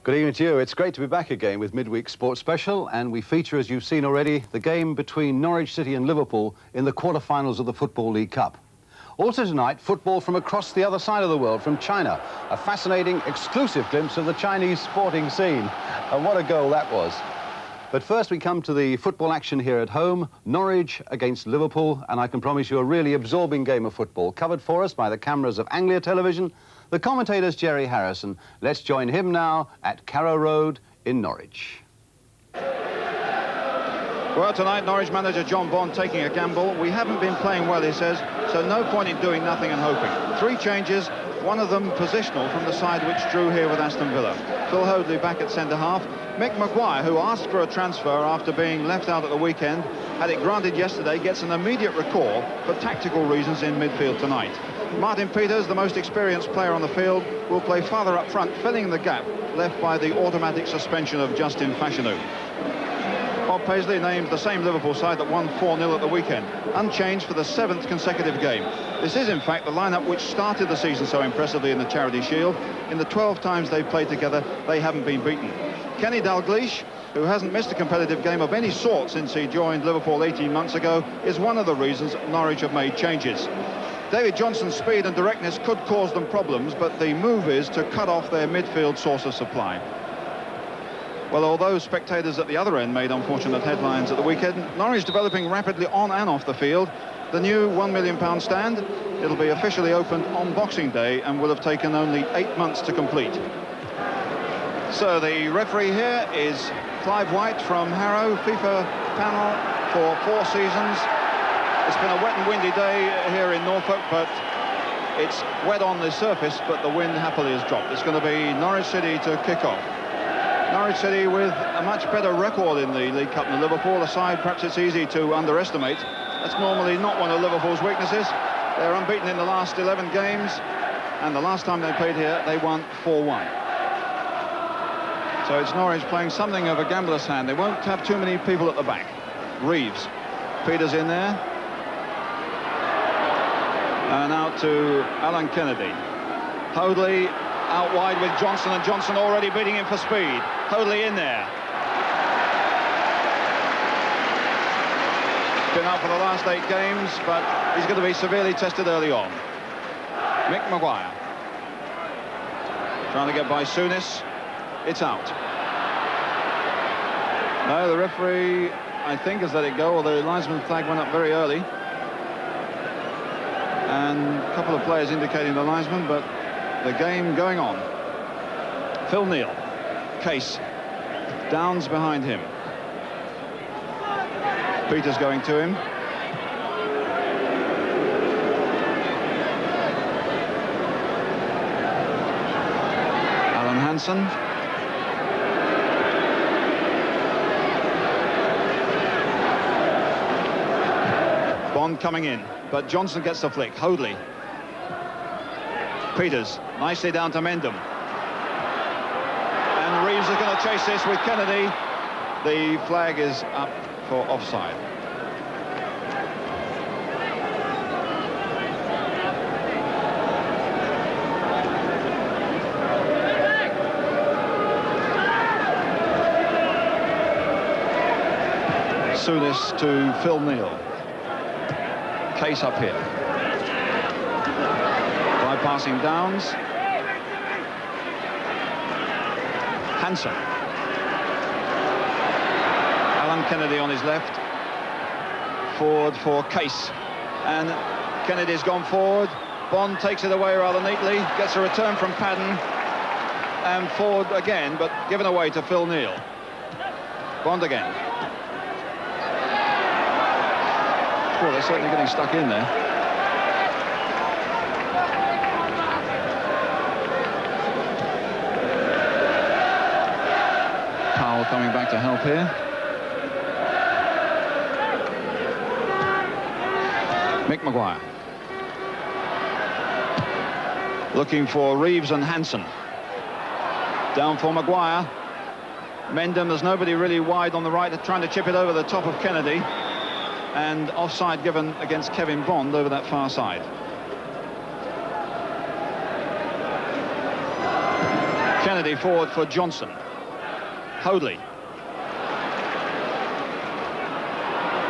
Good evening to you. It's great to be back again with Midweek Sports Special, and we feature, as you've seen already, the game between Norwich City and Liverpool in the quarter-finals of the Football League Cup. Also tonight, football from across the other side of the world, from China. A fascinating, exclusive glimpse of the Chinese sporting scene. And what a goal that was. But first we come to the football action here at home, Norwich against Liverpool, and I can promise you a really absorbing game of football, covered for us by the cameras of Anglia Television, the commentator's Jerry Harrison. Let's join him now at Carrow Road in Norwich. Well, tonight, Norwich manager John Bond taking a gamble. We haven't been playing well, he says, so no point in doing nothing and hoping. 3 changes, one of them positional from the side which drew here with Aston Villa. Phil Hoadley back at centre-half. Mick Maguire, who asked for a transfer after being left out at the weekend, had it granted yesterday, gets an immediate recall for tactical reasons in midfield tonight. Martin Peters, the most experienced player on the field, will play farther up front, filling the gap left by the automatic suspension of Justin Fashanu. Bob Paisley named the same Liverpool side that won 4-0 at the weekend, unchanged for the 7th consecutive game. This is, in fact, the lineup which started the season so impressively in the Charity Shield. In the 12 times they've played together, they haven't been beaten. Kenny Dalglish, who hasn't missed a competitive game of any sort since he joined Liverpool 18 months ago, is one of the reasons Norwich have made changes. David Johnson's speed and directness could cause them problems, but the move is to cut off their midfield source of supply. Well, although spectators at the other end made unfortunate headlines at the weekend, Norwich developing rapidly on and off the field. The new £1 million stand, it'll be officially opened on Boxing Day and will have taken only 8 months to complete. So the referee here is Clive White from Harrow, FIFA panel for 4 seasons. It's been a wet and windy day here in Norfolk, but it's wet on the surface, but the wind happily has dropped. It's going to be Norwich City to kick off. Norwich City with a much better record in the League Cup than Liverpool, a side perhaps it's easy to underestimate. That's normally not one of Liverpool's weaknesses. They're unbeaten in the last 11 games, and the last time they played here, they won 4-1. So it's Norwich playing something of a gambler's hand. They won't have too many people at the back. Reeves, Peters in there. And out to Alan Kennedy. Hoadley out wide with Johnson, and Johnson already beating him for speed. Hoadley in there. Been out for the last 8 games, but he's going to be severely tested early on. Mick Maguire. Trying to get by Souness. It's out. No, the referee, I think, has let it go, or the linesman flag went up very early. And a couple of players indicating the linesman, but the game going on. Phil Neal, Case, Downs behind him. Peters going to him. Alan Hansen. Bond coming in, but Johnson gets the flick. Hoadley. Peters, nicely down to Mendham. And Reeves is going to chase this with Kennedy. The flag is up for offside. Souness to Phil Neal. Case up here. Bypassing Downs. Hansen. Alan Kennedy on his left. Forward for Case. And Kennedy's gone forward. Bond takes it away rather neatly. Gets a return from Padden. And forward again, but given away to Phil Neal. Bond again. Well, they're certainly getting stuck in there. Powell coming back to help here. Mick Maguire. Looking for Reeves and Hansen. Down for Maguire. Mendham, there's nobody really wide on the right, trying to chip it over the top of Kennedy. And offside given against Kevin Bond over that far side. Kennedy Kennedy forward for Johnson. Hoadley.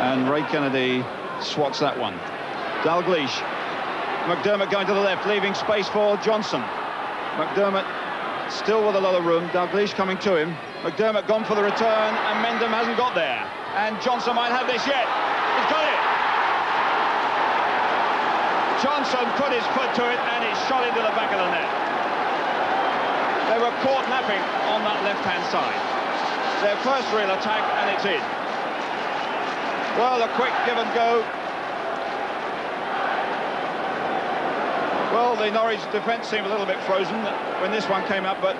And Ray Kennedy swats that one. Dalglish. McDermott going to the left, leaving space for Johnson. McDermott still with a lot of room. Dalglish coming to him. McDermott gone for the return, and Mendham hasn't got there. And Johnson might have this yet. He's got it. Johnson put his foot to it, and it's shot into the back of the net. They were caught napping on that left-hand side. Their first real attack, and it's in. Well, a quick give and go. Well, the Norwich defence seemed a little bit frozen when this one came up, but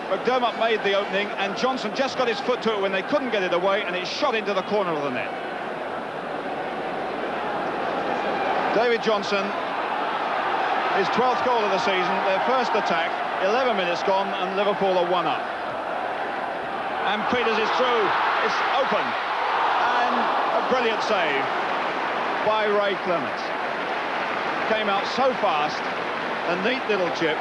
McDermott made the opening, and Johnson just got his foot to it when they couldn't get it away, and it shot into the corner of the net. David Johnson, his 12th goal of the season, their first attack, 11 minutes gone, and Liverpool are 1 up. And Peters is through, it's open, and a brilliant save by Ray Clements. Came out so fast, a neat little chip.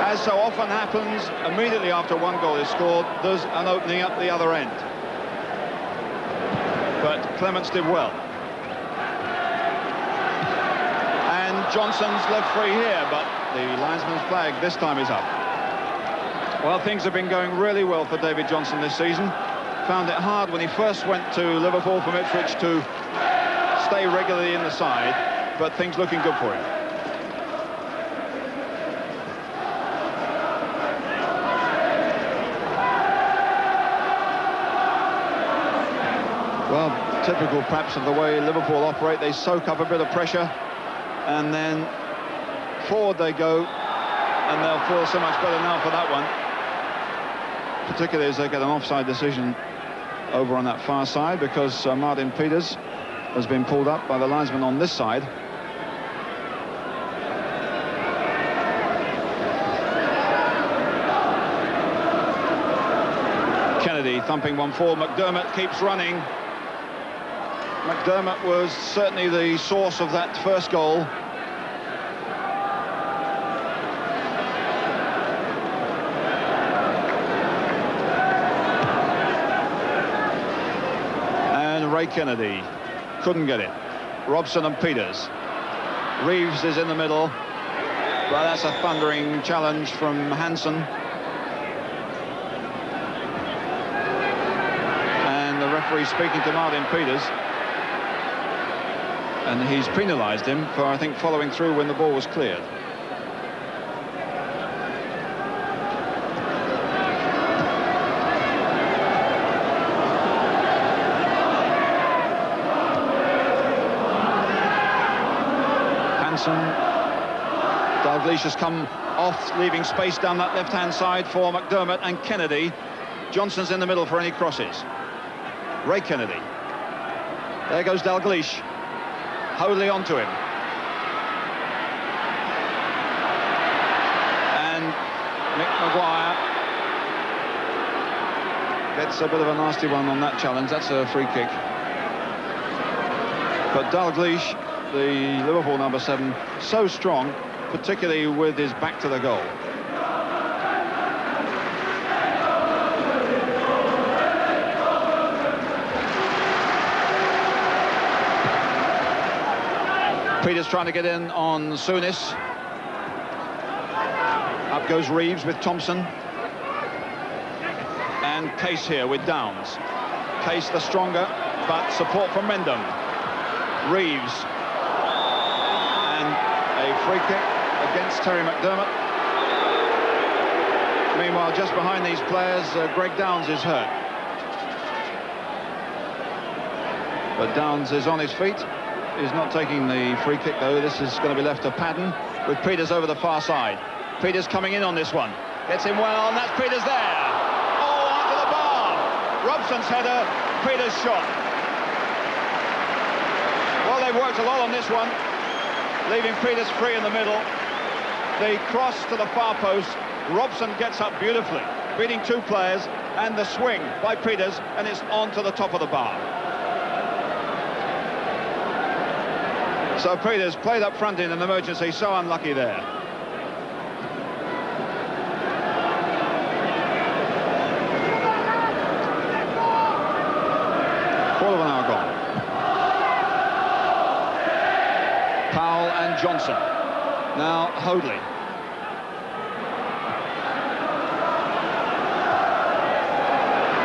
As so often happens, immediately after one goal is scored, there's an opening up the other end. But Clements did well. And Johnson's left free here, but the linesman's flag this time is up. Well, things have been going really well for David Johnson this season. Found it hard when he first went to Liverpool from Ipswich to stay regularly in the side, but things looking good for him. Well, typical perhaps of the way Liverpool operate, they soak up a bit of pressure and then forward they go, and they'll feel so much better now for that one, particularly as they get an offside decision over on that far side, because Martin Peters has been pulled up by the linesman on this side. Kennedy thumping one forward. McDermott keeps running. McDermott was certainly the source of that first goal. And Ray Kennedy couldn't get it. Robson and Peters. Reeves is in the middle, but that's a thundering challenge from Hansen. And the referee speaking to Martin Peters, and he's penalised him for, I think, following through when the ball was cleared. Dalglish has come off, leaving space down that left-hand side for McDermott and Kennedy. Johnson's in the middle for any crosses. Ray Kennedy. There goes Dalglish. Hoadley onto him. And Mick Maguire gets a bit of a nasty one on that challenge. That's a free kick. But Dalglish, the Liverpool number 7, so strong, particularly with his back to the goal. Peters trying to get in on Souness. Up goes Reeves with Thompson. And Case here with Downs. Case the stronger, but support from Mendham. Reeves. And a free kick against Terry McDermott. Meanwhile, just behind these players, Greg Downs is hurt. But Downs is on his feet. He's not taking the free kick, though. This is going to be left to Padden with Peters over the far side. Peters coming in on this one. Gets in well, and that's Peters there. Oh, onto the bar. Robson's header, Peters' shot. Well, they've worked a lot on this one, leaving Peters free in the middle. The cross to the far post. Robson gets up beautifully, beating 2 players, and the swing by Peters, and it's on to the top of the bar. So Peters played up front in an emergency, so unlucky there. Johnson. Now Hoadley.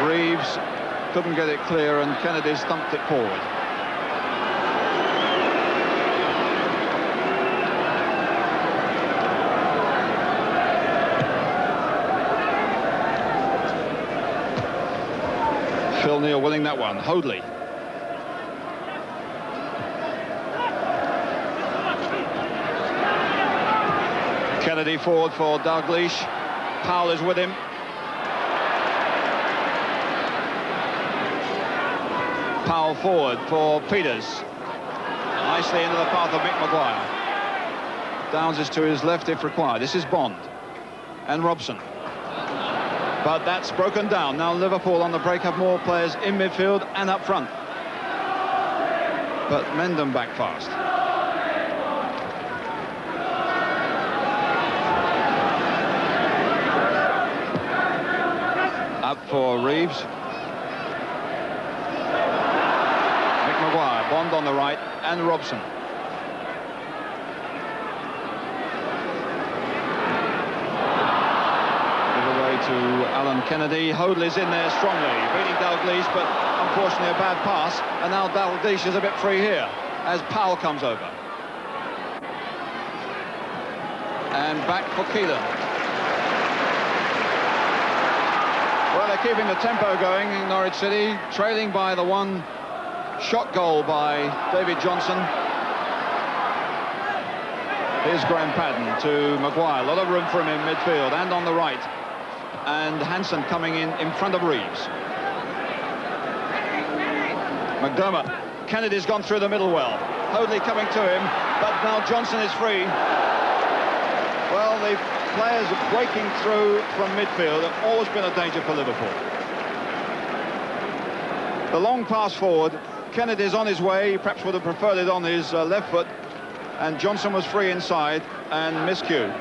Reeves couldn't get it clear, and Kennedy thumped it forward. Phil Neal winning that one. Hoadley. Kennedy forward for Dalglish. Powell is with him. Powell forward for Peters. Nicely into the path of Mick Maguire. Downs is to his left if required. This is Bond and Robson. But that's broken down. Now Liverpool on the break have more players in midfield and up front. But mend them back fast. Up for Reeves. Mick Maguire, Bond on the right, and Robson. To Alan Kennedy. Hoadley's in there strongly, beating Dalglish, but unfortunately a bad pass, and now Dalglish is a bit free here as Powell comes over. And back for Keelan. Well, they're keeping the tempo going in Norwich City, trailing by the one shot goal by David Johnson. Here's Graham Padden to Maguire, a lot of room for him in midfield and on the right. And Hansen coming in front of Reeves. McDermott. Kennedy's gone through the middle well. Hoadley coming to him, but now Johnson is free. Well, the players breaking through from midfield have always been a danger for Liverpool. The long pass forward. Kennedy's on his way. He perhaps would have preferred it on his left foot. And Johnson was free inside and miscued.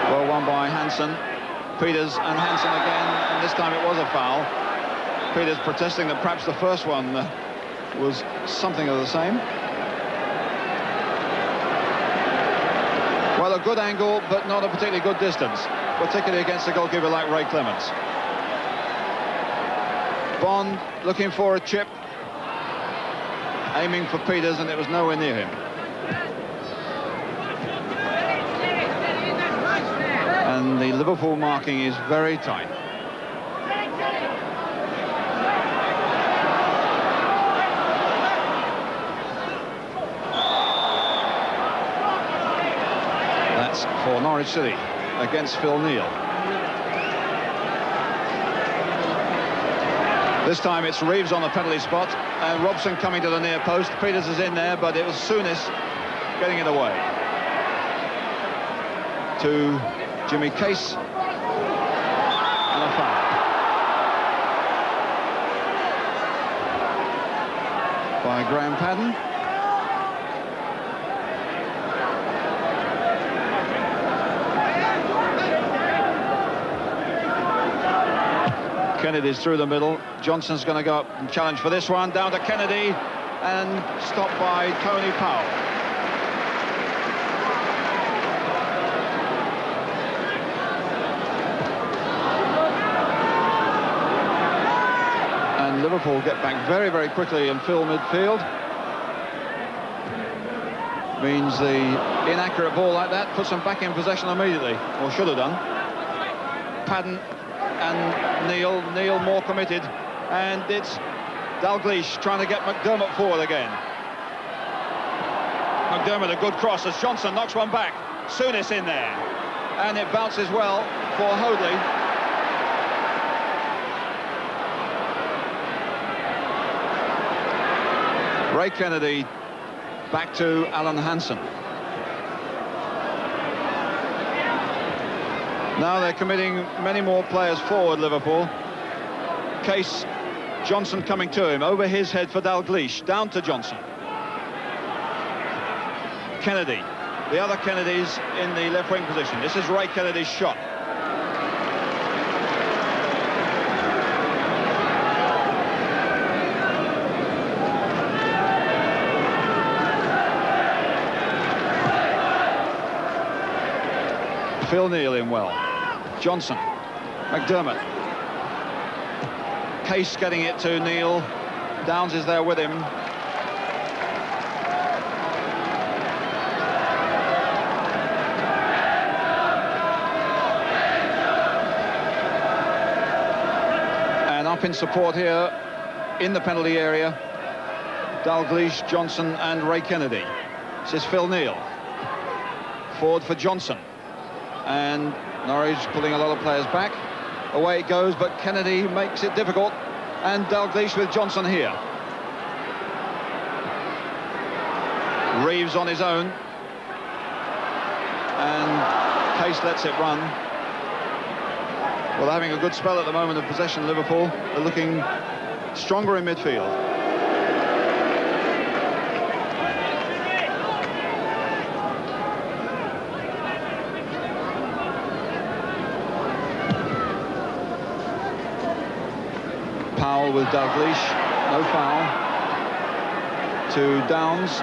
Well won by Hansen. Peters and Hansen again, and this time it was a foul. Peters protesting that perhaps the first one was something of the same. Well, a good angle, but not a particularly good distance, particularly against a goalkeeper like Ray Clements. Bond looking for a chip, aiming for Peters, and it was nowhere near him. And the Liverpool marking is very tight. That's for Norwich City against Phil Neal. This time it's Reeves on the penalty spot and Robson coming to the near post. Peters is in there, but it was Souness getting it away. To Jimmy Case, and a foul. By Graham Padden. Kennedy's through the middle. Johnson's going to go up and challenge for this one. Down to Kennedy, and stopped by Tony Powell. Liverpool get back very, very quickly and fill midfield. Means the inaccurate ball like that puts them back in possession immediately, or should have done. Padden and Neal more committed, and it's Dalglish trying to get McDermott forward again. McDermott, a good cross as Johnson knocks one back. Souness in there, and it bounces well for Hoadley. Ray Kennedy back to Alan Hansen. Now they're committing many more players forward, Liverpool. Case, Johnson coming to him, over his head for Dalglish, down to Johnson. Kennedy, the other Kennedys in the left wing position. This is Ray Kennedy's shot. Phil Neal in well. Johnson. McDermott. Case getting it to Neal. Downs is there with him. And up in support here in the penalty area, Dalglish, Johnson and Ray Kennedy. This is Phil Neal. Forward for Johnson. And Norwich pulling a lot of players back. Away it goes, but Kennedy makes it difficult. And Dalglish with Johnson here. Reeves on his own. And Case lets it run. Well, they're having a good spell at the moment of possession, Liverpool. They're looking stronger in midfield. Powell with Dalglish, no foul. To Downs.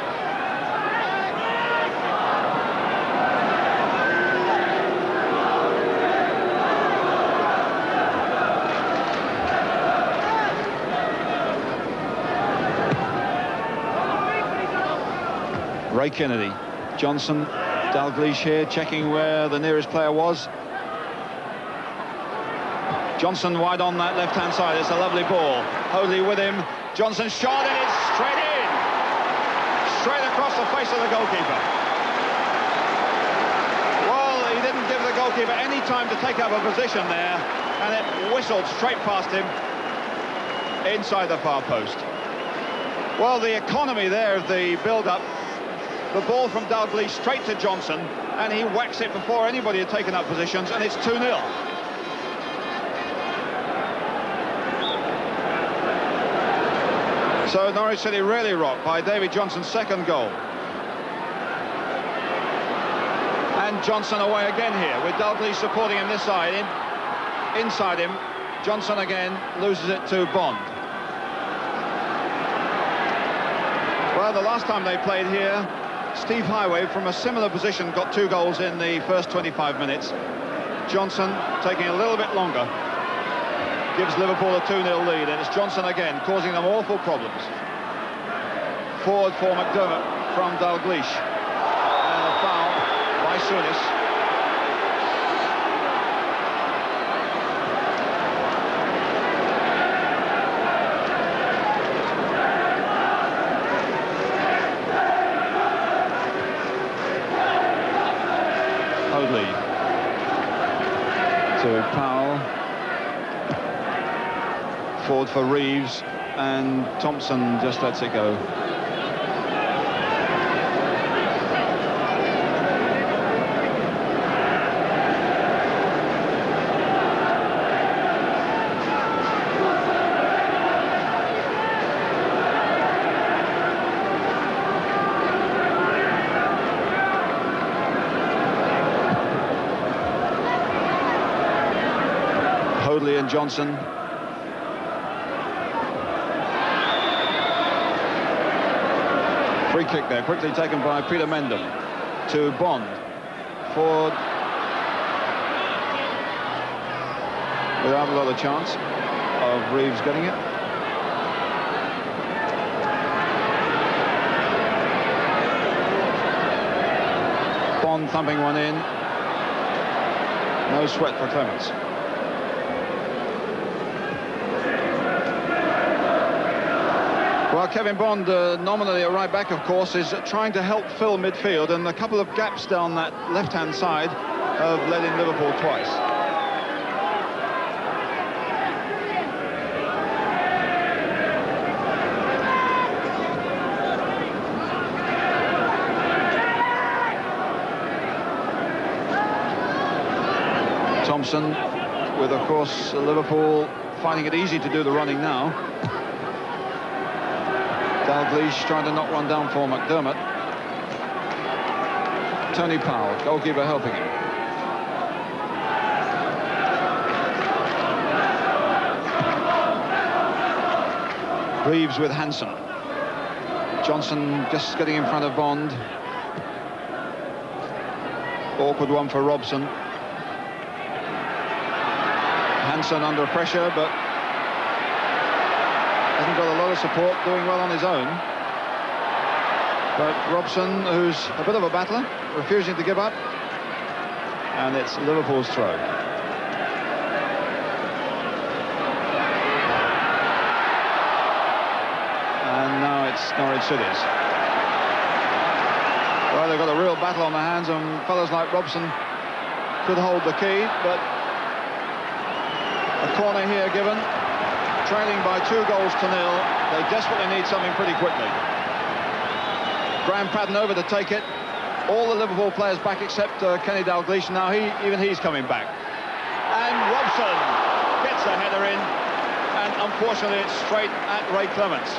Ray Kennedy. Johnson, Dalglish here, checking where the nearest player was. Johnson wide on that left-hand side. It's a lovely ball. Hoadley with him. Johnson shot and it's straight in. Straight across the face of the goalkeeper. Well, he didn't give the goalkeeper any time to take up a position there, and it whistled straight past him inside the far post. Well, the economy there of the build-up. The ball from Dalglish straight to Johnson, and he whacks it before anybody had taken up positions, and it's 2-0. So Norwich City really rocked by David Johnson's second goal. And Johnson away again here, with Dalglish supporting him this side. Inside him, Johnson again loses it to Bond. Well, the last time they played here, Steve Highway from a similar position got 2 goals in the first 25 minutes. Johnson taking a little bit longer. Gives Liverpool a 2-0 lead, and it's Johnson again causing them awful problems. Forward for McDermott from Dalglish. And a foul by Sunis. Hoadley to Powell. Forward for Reeves, and Thompson just lets it go. Hoadley and Johnson. Free kick there, quickly taken by Peter Mendham to Bond. Forward. Without a lot of chance of Reeves getting it. Bond thumping one in. No sweat for Clements. Well, Kevin Bond, nominally a right back, of course, is trying to help fill midfield, and a couple of gaps down that left-hand side have led in Liverpool twice. Thompson, with, of course, Liverpool finding it easy to do the running now. Dalglish trying to knock one down for McDermott. Tony Powell, goalkeeper, helping him. Reeves with Hansen. Johnson just getting in front of Bond. Awkward one for Robson. Hansen under pressure, but hasn't got a lot of support, doing well on his own. But Robson, who's a bit of a battler, refusing to give up. And it's Liverpool's throw. And now it's Norwich City's. Well, they've got a real battle on their hands, and fellas like Robson could hold the key, but a corner here given, trailing by 2 goals to 0. They desperately need something pretty quickly. Graham Paddon over to take it. All the Liverpool players back except Kenny Dalglish. Now even he's coming back. And Robson gets the header in, and unfortunately it's straight at Ray Clements.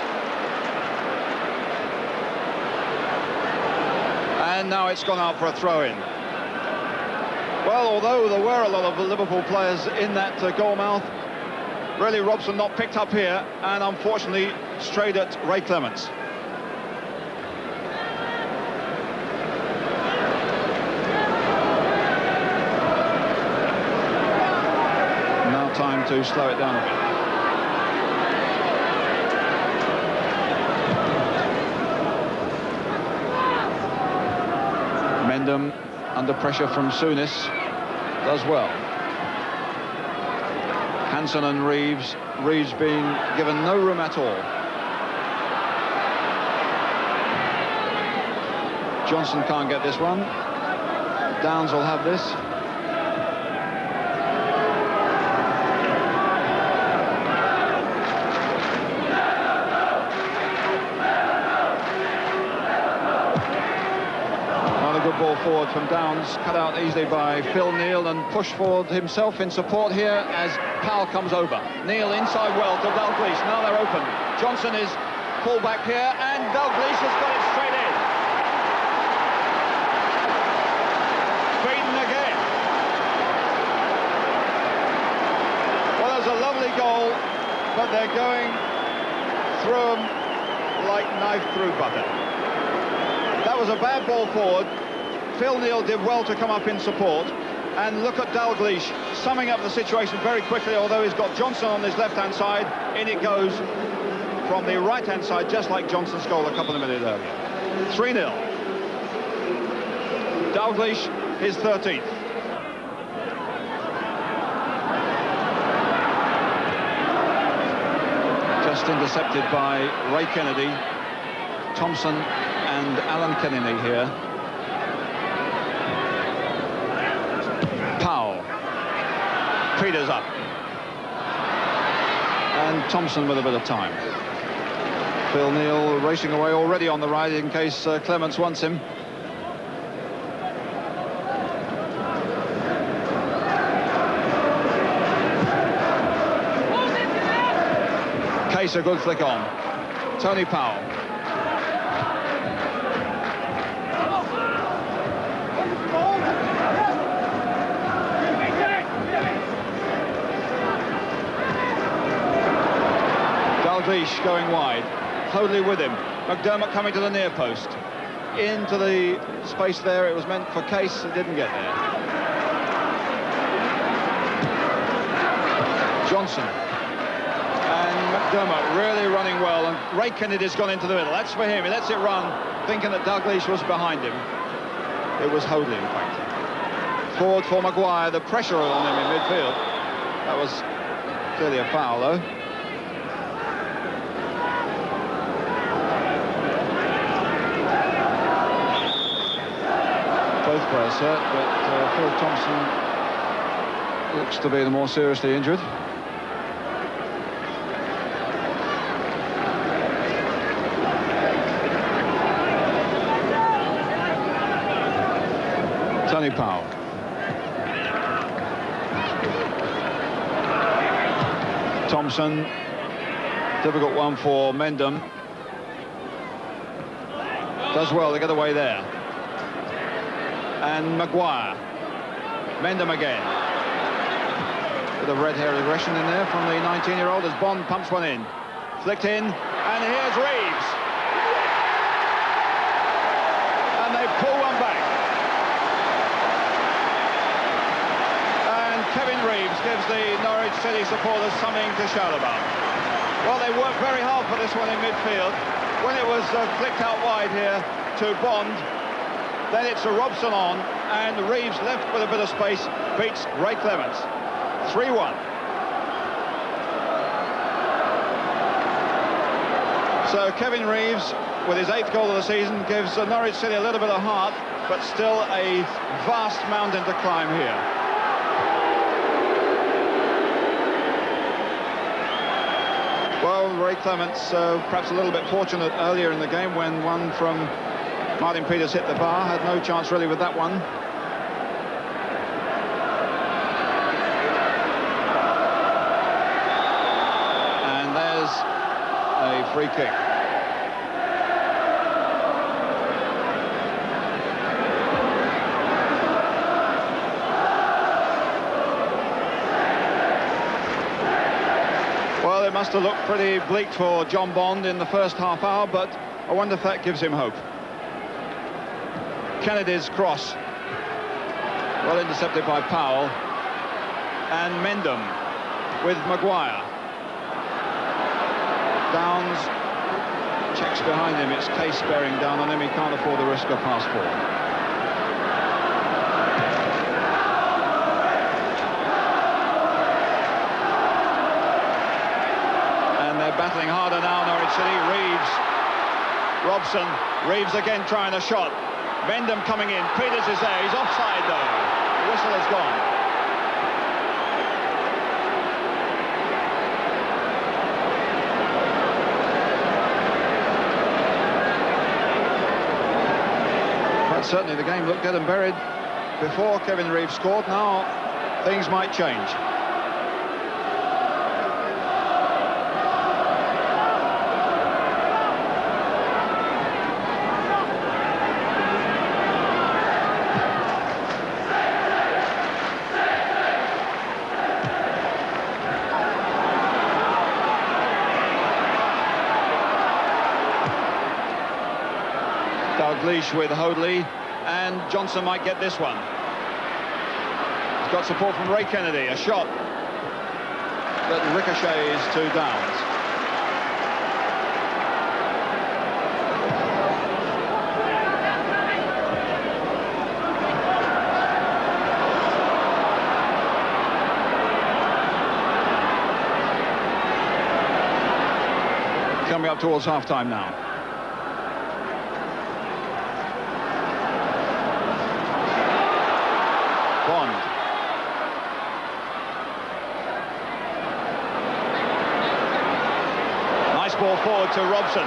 And now it's gone out for a throw-in. Well, although there were a lot of Liverpool players in that goal mouth, really Robson not picked up here, and unfortunately straight at Ray Clements. Now time to slow it down a bit. Mendham under pressure from Souness does well. Hansen and Reeves being given no room at all. Johnson can't get this one. Downs will have this. Good ball forward from Downs, cut out easily by Phil Neal, and pushed forward himself in support here as Powell comes over. Neal inside well to Dalglish. Now they're open. Johnson is pulled back here, and Dalglish has got it straight in. Beaten again. Well, there's a lovely goal, but they're going through them like knife through butter. That was a bad ball forward. Phil Neal did well to come up in support, and look at Dalglish summing up the situation very quickly, although he's got Johnson on his left-hand side. In it goes from the right-hand side, just like Johnson's goal a couple of minutes earlier. 3-0. Dalglish, his 13th. Just intercepted by Ray Kennedy, Thompson and Alan Kennedy here. Powell. Peters up. And Thompson with a bit of time. Phil Neal racing away already on the right in case Clements wants him. Case a good flick on. Tony Powell. Dalglish going wide. Hoadley with him. McDermott coming to the near post. Into the space there. It was meant for Case. It didn't get there. Johnson. And McDermott really running well. And Ray Kennedy's gone into the middle. That's for him. He lets it run, thinking that Dalglish was behind him. It was Hoadley, in fact. Forward for Maguire. The pressure on him in midfield. That was clearly a foul, though. Both players hurt, but Phil Thompson looks to be the more seriously injured. Tony Powell. Thompson, difficult one for Mendham. Does well to get away there. And Maguire. Mendham again. Bit of red hair aggression in there from the 19-year-old as Bond pumps one in. Flicked in, and here's Reeves. And they pull one back. And Kevin Reeves gives the Norwich City supporters something to shout about. Well, they worked very hard for this one in midfield. When it was flicked out wide here to Bond, then it's a Robson on, and Reeves left with a bit of space, beats Ray Clements. 3-1. So Kevin Reeves, with his 8th goal of the season, gives Norwich City a little bit of heart, but still a vast mountain to climb here. Well, Ray Clements perhaps a little bit fortunate earlier in the game when one from Martin Peters hit the bar. Had no chance really with that one. And there's a free kick. Well, it must have looked pretty bleak for John Bond in the first half hour, but I wonder if that gives him hope. Kennedy's cross, well intercepted by Powell, and Mendham with Maguire. Downs checks behind him, it's Case bearing down on him, he can't afford the risk of pass forward. Battling harder now, Norwich City. Reeves, Robson, Reeves again trying a shot. Mendham coming in, Peters is there, he's offside though. The whistle has gone. But certainly the game looked dead and buried before Kevin Reeves scored. Now things might change. Dalglish with Hoadley, and Johnson might get this one. He's got support from Ray Kennedy, a shot that ricochets to Downs. Coming up towards half-time now. Bond. Nice ball forward to Robson.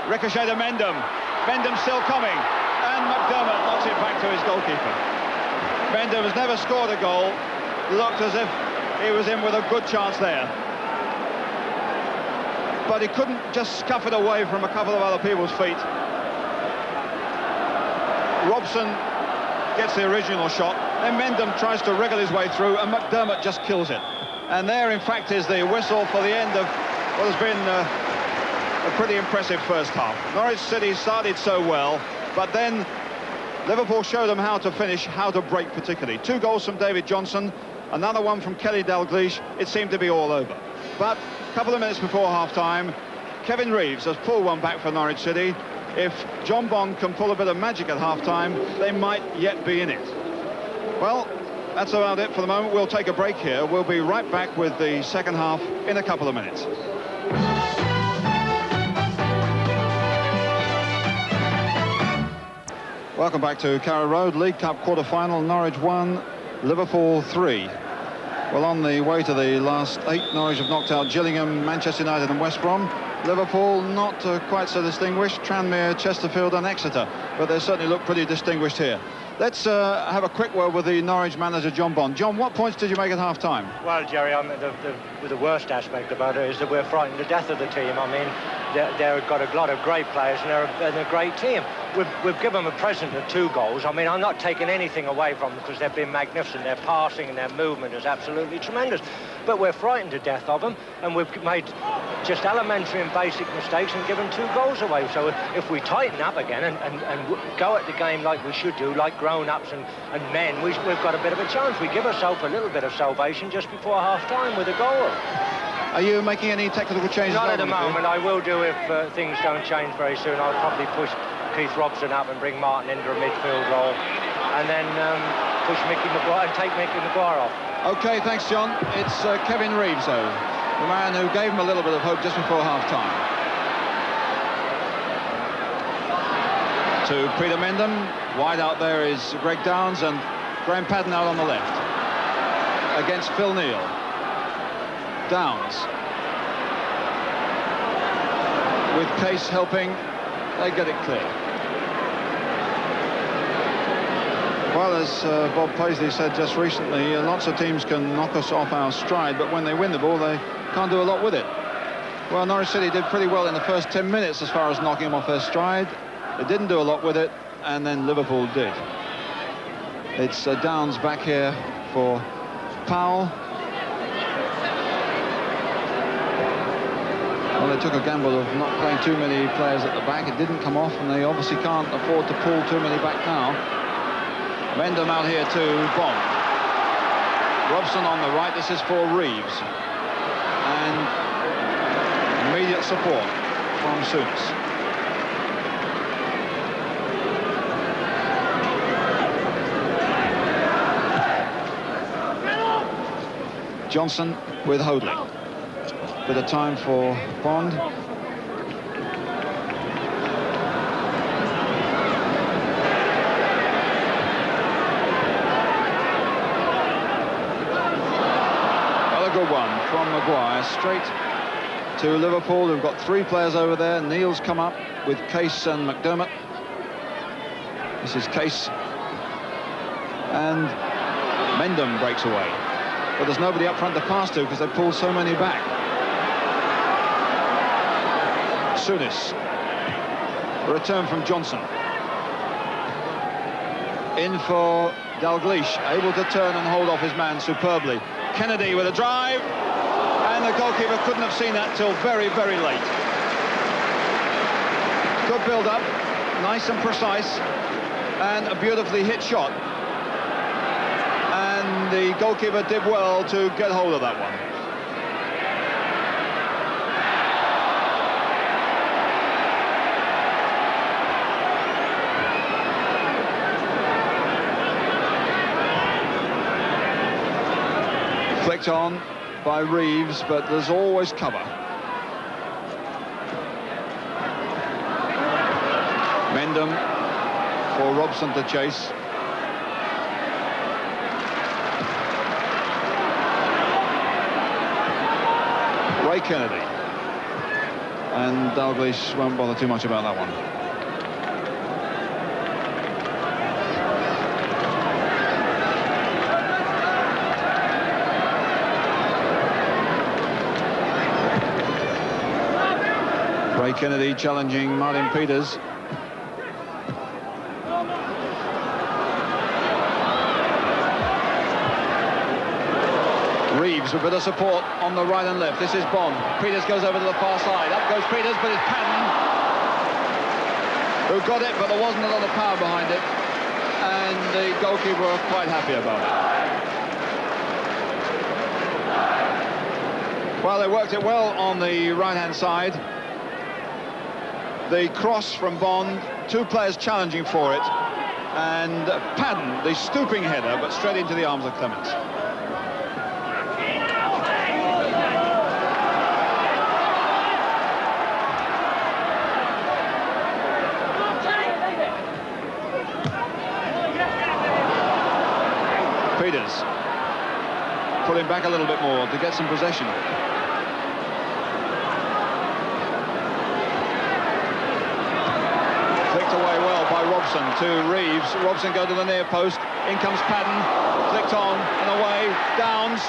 Ricochet to Mendham. Mendham still coming. And McDermott knocks it back to his goalkeeper. Mendham has never scored a goal. Looked as if he was in with a good chance there. But he couldn't just scuff it away from a couple of other people's feet. Robson gets the original shot, then Mendham tries to wriggle his way through, and McDermott just kills it. And there, in fact, is the whistle for the end of what has been a pretty impressive first half. Norwich City started so well, but then Liverpool showed them how to finish, how to break particularly. 2 goals from David Johnson, another one from Kelly Dalglish. It seemed to be all over. But a couple of minutes before half-time, Kevin Reeves has pulled one back for Norwich City. If John Bond can pull a bit of magic at half-time, they might yet be in it. Well, that's about it for the moment. We'll take a break here. We'll be right back with the second half in a couple of minutes. Welcome back to Carrow Road, League Cup quarter-final. Norwich 1, Liverpool 3. Well, on the way to the last 8, Norwich have knocked out Gillingham, Manchester United and West Brom. Liverpool not quite so distinguished, Tranmere, Chesterfield and Exeter, but they certainly look pretty distinguished here. Let's have a quick word with the Norwich manager, John Bond. John, what points did you make at half-time? Well, Jerry, the worst aspect about it is that we're frightened to death of the team. I mean, they've got a lot of great players and they're a great team. we've given them a present of 2 goals. I mean, I'm not taking anything away from them because they've been magnificent. Their passing and their movement is absolutely tremendous. But we're frightened to death of them, and we've made just elementary and basic mistakes and given 2 goals away. So if we tighten up again and go at the game like we should do, like grown-ups and men, we've got a bit of a chance. We give ourselves a little bit of salvation just before half-time with a goal. Are you making any technical changes? Not at the moment. I will do if things don't change very soon. I'll probably push Keith Robson up and bring Martin into a midfield role, and then push Mickey Maguire and take Mickey Maguire off. OK, thanks, John. It's Kevin Reeves, though, the man who gave him a little bit of hope just before half-time. To Peter Mendham. Wide out there is Greg Downs, and Graham Padden out on the left. Against Phil Neal. Downs. With Case helping, they get it clear. Well, as Bob Paisley said just recently, lots of teams can knock us off our stride, but when they win the ball, they can't do a lot with it. Well, Norwich City did pretty well in the first 10 minutes as far as knocking them off their stride. They didn't do a lot with it, and then Liverpool did. It's Downs back here for Powell. Well, they took a gamble of not playing too many players at the back. It didn't come off, and they obviously can't afford to pull too many back now. Mendham out here to Bond. Robson on the right. This is for Reeves. And immediate support from Souness. Johnson with Hoadley. Bit of time for Bond. Another good one from Maguire, straight to Liverpool, who've got 3 players over there. Neal's come up with Case and McDermott. This is Case. And Mendham breaks away. But there's nobody up front to pass to because they pulled so many back. Souness. Return from Johnson. In for Dalglish, able to turn and hold off his man superbly. Kennedy with a drive, and the goalkeeper couldn't have seen that till very, very late. Good build-up, nice and precise, and a beautifully hit shot. And the goalkeeper did well to get hold of that one. Flicked on by Reeves, but there's always cover. Mendham for Robson to chase. Ray Kennedy. And Dalglish won't bother too much about that one. Ray Kennedy challenging Martin Peters. Reeves with a bit of support on the right and left. This is Bond. Peters goes over to the far side. Up goes Peters, but it's Padden who got it, but there wasn't a lot of power behind it. And the goalkeeper were quite happy about it. Well, they worked it well on the right-hand side. The cross from Bond, 2 players challenging for it. And Padden, the stooping header, but straight into the arms of Clements. Peters pulling back a little bit more to get some possession. Flicked away well by Robson to Reeves. Robson go to the near post. In comes Padden. Flicked on and away. Downs.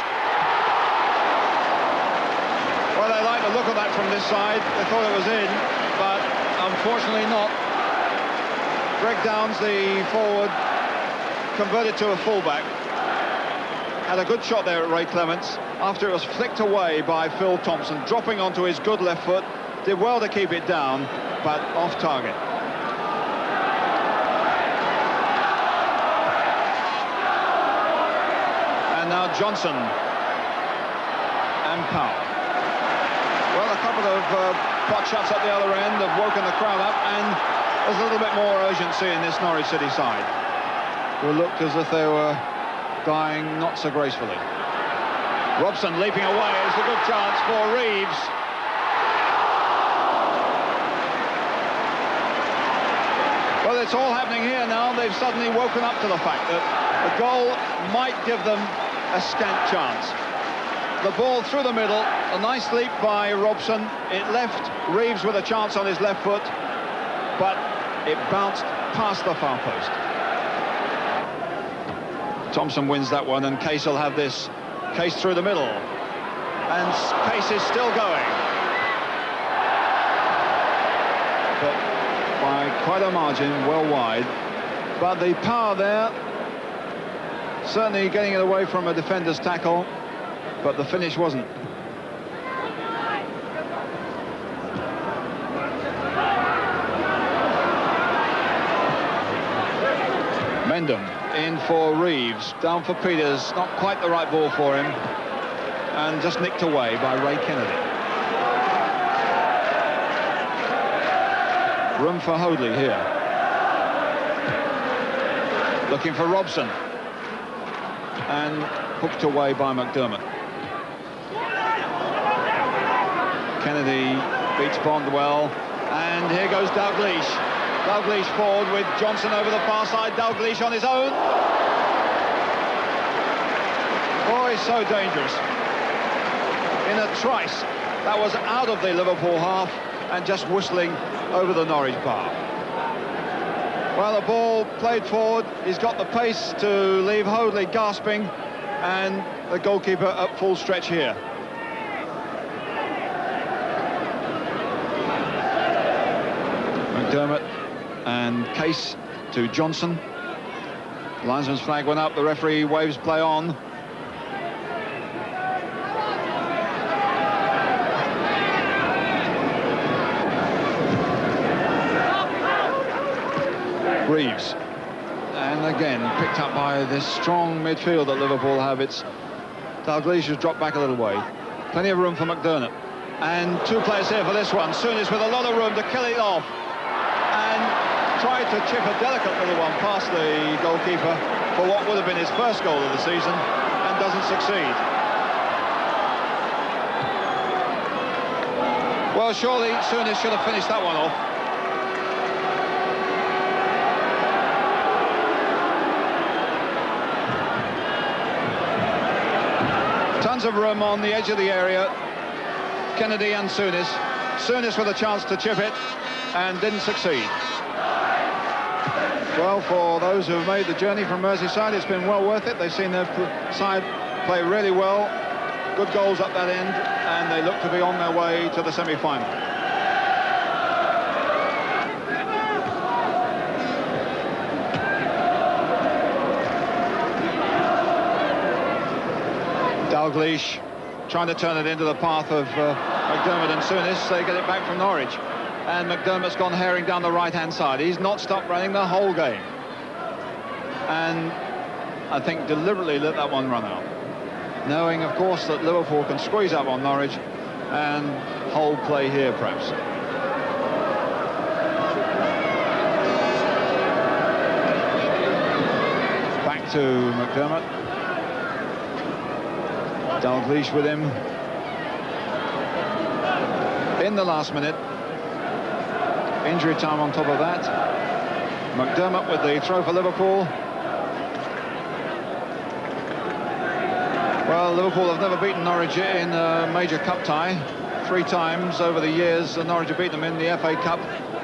Well, they like the look of that from this side. They thought it was in, but unfortunately not. Greg Downs, the forward, converted to a fullback. Had a good shot there at Ray Clements after it was flicked away by Phil Thompson, dropping onto his good left foot. Did well to keep it down, but off target. And now Johnson and Powell. Well, a couple of pot shots at the other end have woken the crowd up, and there's a little bit more urgency in this Norwich City side, who looked as if they were dying not so gracefully. Robson leaping away. It's a good chance for Reeves. Well, it's all happening here now. They've suddenly woken up to the fact that a goal might give them a scant chance. The ball through the middle, a nice leap by Robson. It left Reeves with a chance on his left foot, but it bounced past the far post. Thompson wins that one, and Case will have this. Case through the middle, and Case is still going, but by quite a margin, well wide. But the power there, certainly getting it away from a defender's tackle, but the finish wasn't. Mendham in for Reeves, down for Peters, not quite the right ball for him, and just nicked away by Ray Kennedy. Room for Hoadley here. Looking for Robson, and hooked away by McDermott. Kennedy beats Bond well, and here goes Dalglish. Dalglish forward with Johnson over the far side. Dalglish on his own. Oh, he's so dangerous. In a trice, that was out of the Liverpool half and just whistling over the Norwich bar. Well, the ball played forward. He's got the pace to leave Hoadley gasping, and the goalkeeper at full stretch here. McDermott and Case to Johnson. The linesman's flag went up, the referee waves play on. Reeves, and again picked up by this strong midfield that Liverpool have. It's Dalglish has dropped back a little way. Plenty of room for McDermott, and two players here for this one. Souness with a lot of room to kill it off, and tried to chip a delicate little one past the goalkeeper for what would have been his first goal of the season, and doesn't succeed. Well, surely Souness should have finished that one off. Tons of room on the edge of the area. Kennedy and Souness. Souness with a chance to chip it, and didn't succeed. Well, for those who have made the journey from Merseyside, it's been well worth it. They've seen their side play really well. Good goals up that end, and they look to be on their way to the semi-final. Dalglish trying to turn it into the path of McDermott and Souness. They get it back from Norwich. And McDermott's gone herring down the right-hand side. He's not stopped running the whole game. And I think deliberately let that one run out, knowing, of course, that Liverpool can squeeze up on Norwich and hold play here, perhaps. Back to McDermott. Dalglish with him. In the last minute. Injury time on top of that. McDermott with the throw for Liverpool. Well, Liverpool have never beaten Norwich in a major cup tie. 3 times over the years, Norwich have beaten them in the FA Cup,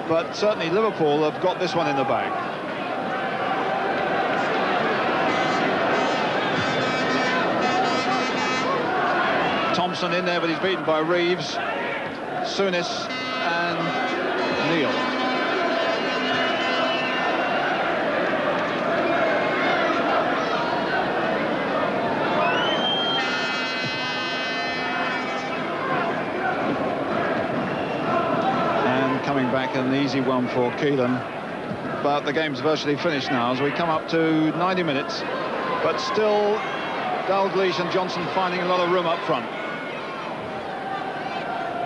but certainly Liverpool have got this one in the bag. Thompson in there, but he's beaten by Reeves, Souness and Neal. back an easy one for Keelan. But the game's virtually finished now as we come up to 90 minutes. But still, Dalglish and Johnson finding a lot of room up front.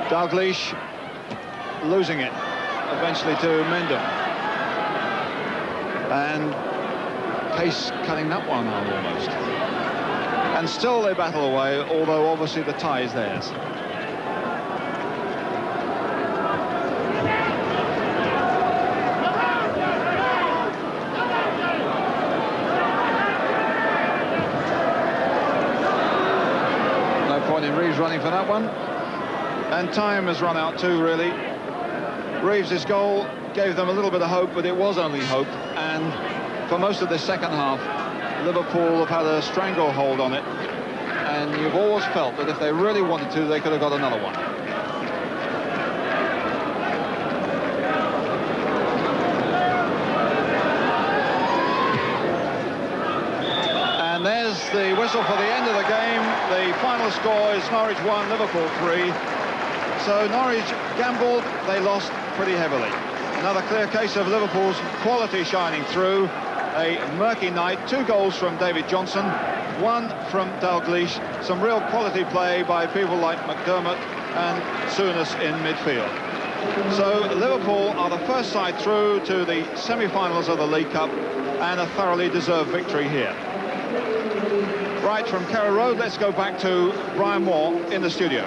Dalglish losing it, eventually to Mendham. And Pace cutting that one out almost. And still they battle away, although obviously the tie is theirs. No point in Reeves running for that one. And time has run out too, really. Reeves' goal gave them a little bit of hope, but it was only hope. And for most of the second half, Liverpool have had a stranglehold on it. And you've always felt that if they really wanted to, they could have got another one. And there's the whistle for the end of the game. The final score is Norwich 1, Liverpool 3. So Norwich gambled, they lost pretty heavily. Another clear case of Liverpool's quality shining through. A murky night, 2 goals from David Johnson, 1 from Dalglish, some real quality play by people like McDermott and Souness in midfield. So Liverpool are the first side through to the semi-finals of the League Cup, and a thoroughly deserved victory here. Right, from Carrow Road, let's go back to Brian Moore in the studio.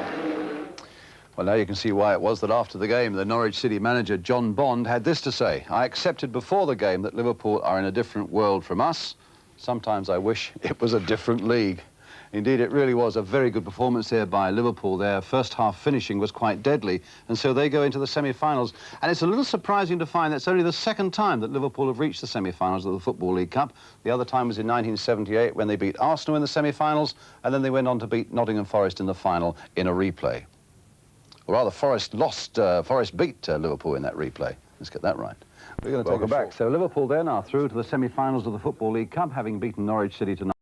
Well, now you can see why it was that after the game, the Norwich City manager, John Bond, had this to say: "I accepted before the game that Liverpool are in a different world from us. Sometimes I wish it was a different league." Indeed, it really was a very good performance there by Liverpool. Their first half finishing was quite deadly, and so they go into the semi-finals. And it's a little surprising to find that's only the second time that Liverpool have reached the semi-finals of the Football League Cup. The other time was in 1978 when they beat Arsenal in the semi-finals, and then they went on to beat Nottingham Forest in the final in a replay. Or rather, Forest beat Liverpool in that replay. Let's get that right. We're going to take it back. So Liverpool there now through to the semi-finals of the Football League Cup, having beaten Norwich City tonight.